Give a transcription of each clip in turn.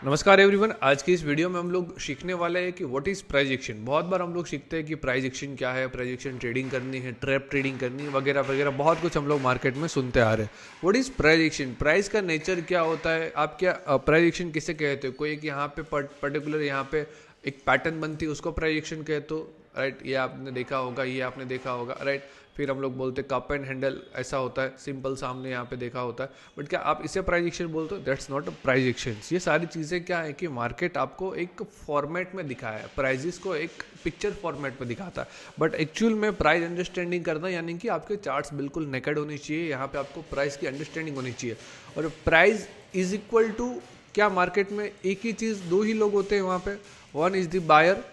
नमस्कार एवरीवन। आज की इस वीडियो में हम लोग सीखने वाले हैं कि व्हाट इज़ प्राइस एक्शन। बहुत बार हम लोग सीखते हैं कि प्राइस एक्शन क्या है, प्राइस एक्शन ट्रेडिंग करनी है, ट्रैप ट्रेडिंग करनी है, वगैरह वगैरह बहुत कुछ हम लोग मार्केट में सुनते आ रहे हैं। What is price action, price का नेचर क्या होता है, आप क्या प्राइस एक्शन किसे कहते हो। कोई एक यहाँ पे पर्टिकुलर यहाँ पे एक पैटर्न बनती है उसको प्राइस एक्शन कहते हो, राइट। ये आपने देखा होगा, ये आपने देखा होगा, राइट। फिर हम लोग बोलते हैं कप एंड हैंडल, ऐसा होता है सिंपल सा, हमने यहाँ पे देखा होता है। बट क्या आप इसे प्राइस एक्शन बोलते हो? That's not a price action. ये सारी चीज़ें क्या है कि मार्केट आपको एक फॉर्मेट में दिखाया है, प्राइजेस को एक पिक्चर फॉर्मेट में दिखाता है। बट एक्चुअल में प्राइस अंडरस्टैंडिंग करना यानी कि आपके चार्ट्स बिल्कुल नेकेड होनी चाहिए। यहाँ पे आपको प्राइस की अंडरस्टैंडिंग होनी चाहिए। और प्राइस इज इक्वल टू क्या, मार्केट में एक ही चीज़, दो ही लोग होते हैं वहाँ पे, वन इज द बायर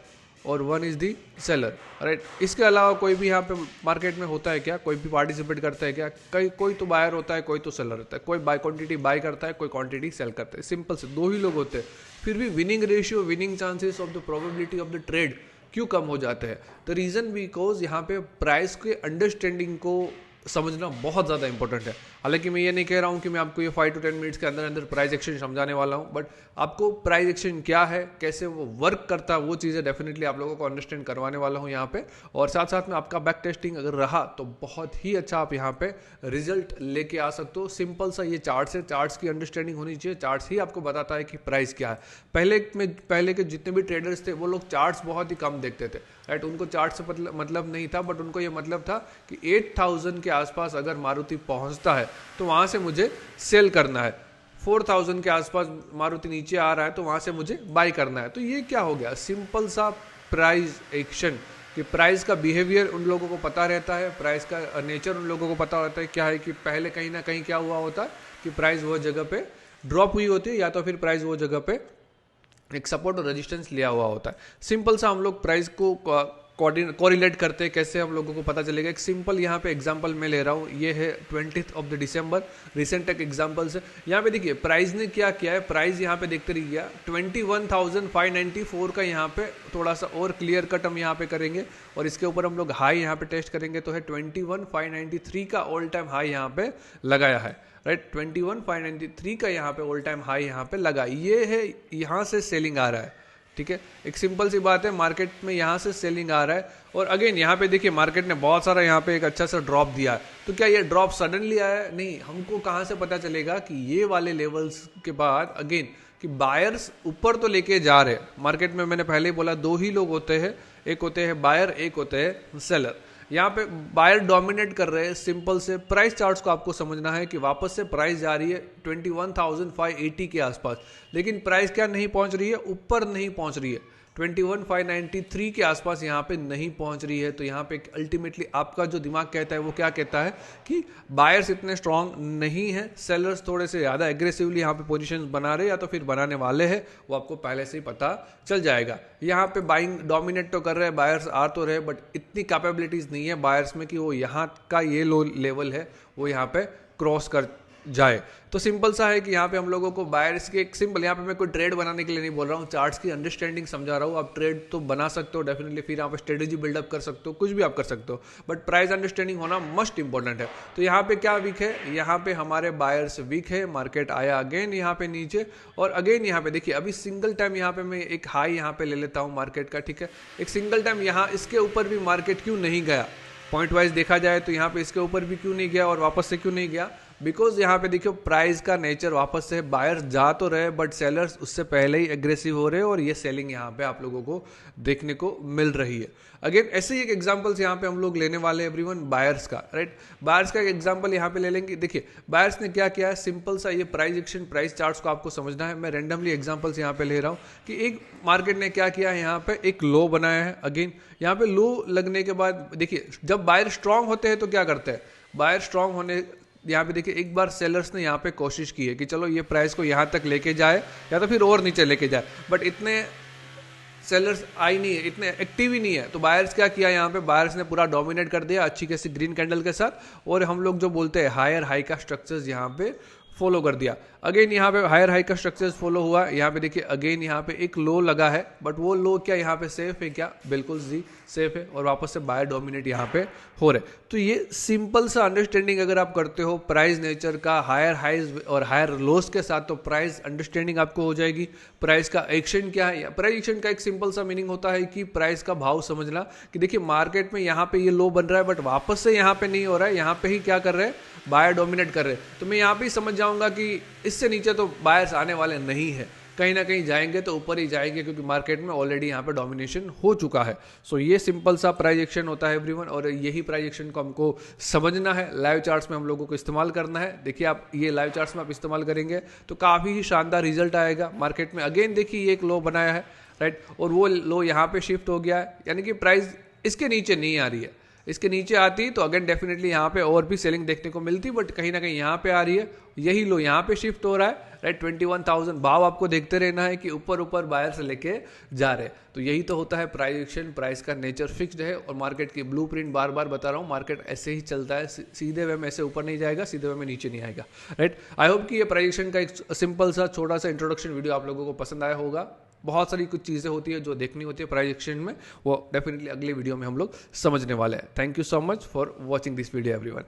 और one is the seller, right. इसके अलावा कोई भी यहाँ पे मार्केट में होता है क्या, कोई भी पार्टिसिपेट करता है क्या? कोई तो बायर होता है, कोई तो सेलर होता है, कोई बाय क्वांटिटी बाय करता है, कोई क्वांटिटी सेल करता है। सिंपल से दो ही लोग होते हैं। फिर भी winning ratio, winning chances of the probability of the trade क्यों कम हो जाते हैं? द रीजन बिकॉज यहाँ पे प्राइस के अंडरस्टैंडिंग को समझना बहुत ज़्यादा इंपॉर्टेंट है। हालांकि मैं ये नहीं कह रहा हूँ कि मैं आपको ये 5 to 10 मिनट्स के अंदर अंदर प्राइस एक्शन समझाने वाला हूँ, बट आपको प्राइस एक्शन क्या है, कैसे वो वर्क करता है, वो चीज़ें डेफिनेटली आप लोगों को अंडरस्टैंड करवाने वाला हूँ यहाँ पे। और साथ साथ में आपका बैक टेस्टिंग अगर रहा तो बहुत ही अच्छा आप यहाँ पे रिजल्ट लेके आ सकते हो। सिंपल सा ये चार्ट्स है, चार्ट्स की अंडरस्टैंडिंग होनी चाहिए। चार्ट्स ही आपको बताता है कि प्राइस क्या है। पहले के जितने भी ट्रेडर्स थे वो लोग चार्ट्स बहुत ही कम देखते थे, राइट। उनको चार्ट से मतलब नहीं था, बट उनको ये मतलब था कि 8000 के आसपास अगर मारुति पहुंचता है तो वहां से मुझे सेल करना है, 4000 के आसपास मारुति नीचे आ रहा है तो वहां से मुझे बाय करना है। तो ये क्या हो गया, सिंपल सा प्राइस एक्शन। कि प्राइस का बिहेवियर उन लोगों को पता रहता है, प्राइस का नेचर उन लोगों को पता रहता है। क्या है कि पहले कहीं ना कहीं क्या हुआ होता है कि प्राइस वो जगह पे ड्रॉप हुई होती है, या तो फिर प्राइस वो जगह पे एक सपोर्ट और रेजिस्टेंस लिया हुआ होता है। सिंपल सा हम लोग प्राइस को कोरिलेट करते हैं, कैसे हम लोगों को पता चलेगा। एक सिंपल यहाँ पे एग्जांपल मैं ले रहा हूँ, ये है 20th of December, रिसेंट एक एग्जांपल से। यहाँ पे देखिए प्राइस ने क्या किया है, प्राइस यहाँ पे देखते रहिए 21,594 का यहाँ पे थोड़ा सा और क्लियर कट हम यहाँ पे करेंगे, और इसके ऊपर हम लोग हाई यहाँ पे टेस्ट करेंगे तो है 21,593 का ऑल टाइम हाई यहाँ पे लगाया है, राइट। 21,593 का यहाँ पे ऑल टाइम हाई यहाँ पे लगा, ये है, यहाँ से सेलिंग आ रहा है, ठीक है। एक सिंपल सी बात है, मार्केट में यहाँ से सेलिंग आ रहा है। और अगेन यहाँ पे देखिए मार्केट ने बहुत सारा यहाँ पे एक अच्छा सा ड्रॉप दिया है। तो क्या ये ड्रॉप सडनली आया है? नहीं। हमको कहाँ से पता चलेगा कि ये वाले लेवल्स के बाद अगेन कि बायर्स ऊपर तो लेके जा रहे हैं। मार्केट में मैंने पहले ही बोला दो ही लोग होते हैं, एक होते हैं बायर, एक होते हैं सेलर। यहाँ पे बायर डोमिनेट कर रहे हैं। सिंपल से प्राइस चार्ट्स को आपको समझना है कि वापस से प्राइस जा रही है 21,580 के आसपास, लेकिन प्राइस क्या नहीं पहुंच रही है, ऊपर नहीं पहुंच रही है, 21,593 के आसपास यहाँ पे नहीं पहुंच रही है। तो यहाँ पे अल्टीमेटली आपका जो दिमाग कहता है वो क्या कहता है कि बायर्स इतने स्ट्रांग नहीं है, सेलर्स थोड़े से ज़्यादा एग्रेसिवली यहाँ पे पोजीशंस बना रहे या तो फिर बनाने वाले हैं, वो आपको पहले से ही पता चल जाएगा। यहाँ पे बाइंग डोमिनेट तो कर रहे हैं, बायर्स आ तो रहे, बट इतनी कैपेबिलिटीज नहीं है बायर्स में कि वो यहाँ का ये लो लेवल है वो यहाँ पे क्रॉस कर जाए। तो सिंपल सा है कि यहाँ पे हम लोगों को बायर्स के एक सिंपल, यहाँ पे मैं कोई ट्रेड बनाने के लिए नहीं बोल रहा हूँ, चार्ट्स की अंडरस्टैंडिंग समझा रहा हूँ। आप ट्रेड तो बना सकते हो डेफिनेटली, फिर यहाँ पे स्ट्रेटेजी बिल्डअप कर सकते हो, कुछ भी आप कर सकते हो, बट प्राइस अंडरस्टैंडिंग होना मस्ट इंपॉर्टेंट है। तो यहाँ पे क्या वीक है, यहाँ पे हमारे बायर्स वीक है, मार्केट आया अगेन यहाँ पे नीचे, और अगेन यहाँ पे देखिए अभी सिंगल टाइम यहाँ पे मैं एक हाई यहाँ पे ले लेता हूँ मार्केट का, ठीक है। एक सिंगल टाइम यहाँ इसके ऊपर भी मार्केट क्यों नहीं गया, पॉइंट वाइज देखा जाए तो यहाँ पे इसके ऊपर भी क्यों नहीं गया और वापस से क्यों नहीं गया? बिकॉज यहाँ पे देखियो प्राइस का नेचर वापस से बायर्स जा तो रहे बट सेलर्स उससे पहले ही एग्रेसिव हो रहे हैं, और ये सेलिंग यहाँ पे आप लोगों को देखने को मिल रही है। अगेन ऐसे ही एक एग्जांपल्स यहाँ पे हम लोग लेने वाले हैं एवरीवन, बायर्स का, राइट। बायर्स का एक एग्जांपल यहाँ पे ले लेंगे। देखिए बायर्स ने क्या किया है, सिंपल सा, ये प्राइस एक्शन, प्राइस चार्ट्स को आपको समझना है। मैं रेंडमली एग्जांपल्स यहाँ पे ले रहा हूँ कि एक मार्केट ने क्या किया है, यहाँ पे एक लो बनाया है। अगेन यहाँ पे लो लगने के बाद देखिए जब बायर स्ट्रांग होते हैं तो क्या करते हैं, बायर स्ट्रांग होने, यहाँ पे देखिए एक बार सेलर्स ने यहाँ पे कोशिश की है कि चलो ये प्राइस को यहाँ तक लेके जाए या तो फिर और नीचे लेके जाए, बट इतने सेलर्स आई नहीं है, इतने एक्टिव ही नहीं है। तो बायर्स क्या किया, यहाँ पे बायर्स ने पूरा डोमिनेट कर दिया अच्छी खासी ग्रीन कैंडल के साथ, और हम लोग जो बोलते हैं हायर हाई का स्ट्रक्चर्स यहाँ पे फॉलो कर दिया। अगेन यहाँ पे हायर हाई का स्ट्रक्चर्स फॉलो हुआ है। यहाँ पे देखिए अगेन यहाँ पे एक लो लगा है, बट वो लो क्या यहाँ पे सेफ है क्या? बिल्कुल जी सेफ है, और वापस से बायर डोमिनेट यहाँ पे हो रहे। तो ये सिंपल सा अंडरस्टैंडिंग अगर आप करते हो प्राइस नेचर का, हायर हाइज और हायर लोस के साथ, तो प्राइस अंडरस्टैंडिंग आपको हो जाएगी। प्राइस का एक्शन क्या है? प्राइस एक्शन का एक सिंपल सा मीनिंग होता है कि प्राइस का भाव समझना कि देखिए मार्केट में यहाँ पे ये लो बन रहा है, बट वापस से यहाँ पे नहीं हो रहा है, यहाँ पे ही क्या कर रहे हैं? बायर डोमिनेट कर रहे हैं। तो मैं यहाँ पे ही समझ जाऊंगा कि इससे नीचे तो बायर्स आने वाले नहीं है, कहीं ना कहीं जाएंगे तो ऊपर ही जाएंगे, क्योंकि मार्केट में ऑलरेडी यहाँ पे डोमिनेशन हो चुका है। सो ये सिंपल सा प्राइस एक्शन होता है एवरीवन, और यही प्राइस एक्शन को हमको समझना है, लाइव चार्ट्स में हम लोगों को इस्तेमाल करना है। देखिए आप ये लाइव चार्ट्स में आप इस्तेमाल करेंगे तो काफ़ी ही शानदार रिजल्ट आएगा मार्केट में। अगेन देखिए ये एक लो बनाया है, राइट, और वो लो यहाँ पे शिफ्ट हो गया है, यानी कि प्राइस इसके नीचे नहीं आ रही है। इसके नीचे आती तो अगेन डेफिनेटली यहाँ पे और भी सेलिंग देखने को मिलती, बट कहीं ना कहीं यहाँ पे आ रही है, यही लो यहाँ पे शिफ्ट हो रहा है, राइट। 21,000 भाव आपको देखते रहना है कि ऊपर ऊपर बायर से लेके जा रहे हैं। तो यही तो होता है प्राइस एक्शन। प्राइस का नेचर फिक्स्ड है, और मार्केट की ब्लूप्रिंट बार बार बता रहा हूँ, मार्केट ऐसे ही चलता है, सीधे वे में ऐसे ऊपर नहीं जाएगा, सीधे वे में नीचे नहीं आएगा, राइट। आई होप कि ये प्राइस एक्शन का एक सिंपल सा छोटा सा इंट्रोडक्शन वीडियो आप लोगों को पसंद आया होगा। बहुत सारी कुछ चीज़ें होती है जो देखनी होती है प्राइस एक्शन में, वो डेफिनेटली अगले वीडियो में हम लोग समझने वाले हैं। Thank you so much for watching this video everyone.